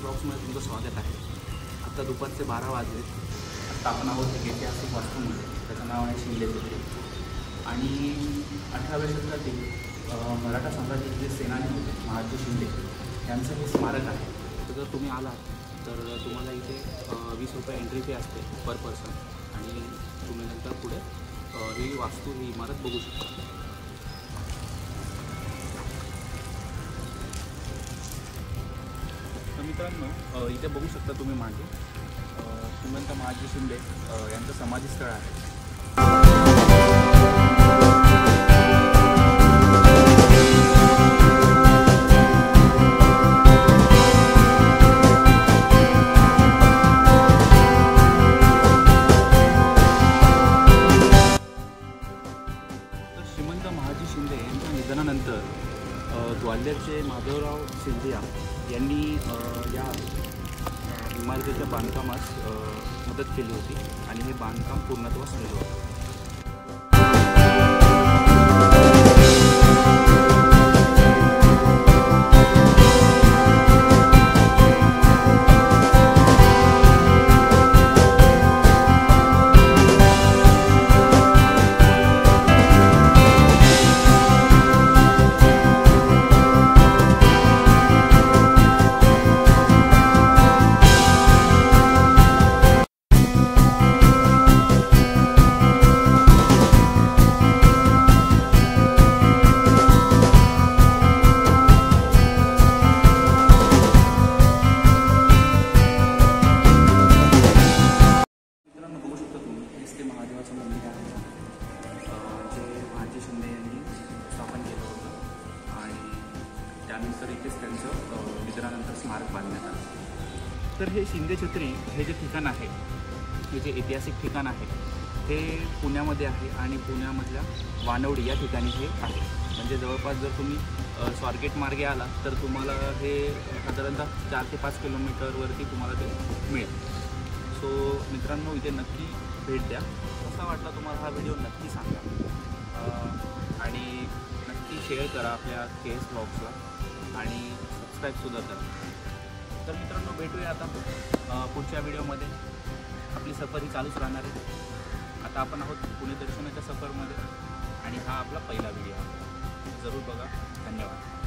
ब्लॉग्समध्ये तुमचं स्वागत आहे। आता दुपारचे 12 वाजले। आता आपण आहोत एक ऐतिहासिक वास्तूमध्ये, त्याचं नाव आहे शिंदे छत्री। आणि 18व्या शतकातील मराठा साम्राज्याचे जे सेनानी होते महाजी शिंदे यांचं हे स्मारक आहे। तर जर तुम्ही आलात तर तुम्हाला इथे 20 रुपये एंट्री फी असते पर पर्सन, आणि तुम्ही नंतर पुढे ही वास्तू ही इमारत बघू शकता। मित्रांनो, इथे बघू शकता तुम्ही मागे श्रीमंत महाजी शिंदे यांचं समाधीस्थळ आहे। तर श्रीमंत महाजी शिंदे यांच्या निधनानंतर ग्वाल्हेरचे माधवराव सिंधिया यांनी या इमारतीच्या बांधकामास मदत केली होती आणि हे बांधकाम पूर्णत्वास नेलं होतं। महादेवाचं मंदिर आहे जे महाजी शिंदे यांनी स्थापन केलं होतं आणि त्यानंतर इथेच त्यांचं निधनानंतर स्मारक बांधण्यात आलं। तर हे शिंदे छत्री हे जे ठिकाण आहे, हे जे ऐतिहासिक ठिकाण आहे, हे पुण्यामध्ये आहे आणि पुण्यामधल्या वानवडी या ठिकाणी हे आहे। म्हणजे जवळपास जर तुम्ही स्वारगेट मार्गे आला तर तुम्हाला हे साधारणतः 4 ते 5 किलोमीटरवरती तुम्हाला ते मिळेल। सो मित्रांनो, इथे नक्की भेट द्या। कसा वाटला तुम्हाला हा व्हिडिओ नक्की सांगा आणि नक्की शेअर करा आपल्या केएस ब्लॉग्सला आणि सबस्क्राईबसुद्धा करा। तर मित्रांनो, भेटूया आता पुढच्या व्हिडिओमध्ये। आपली सफर ही चालूच राहणार आहे। आता आपण आहोत पुणे दर्शनाच्या सफरमध्ये आणि हा आपला पहिला व्हिडिओ आहे। जरूर बघा। धन्यवाद।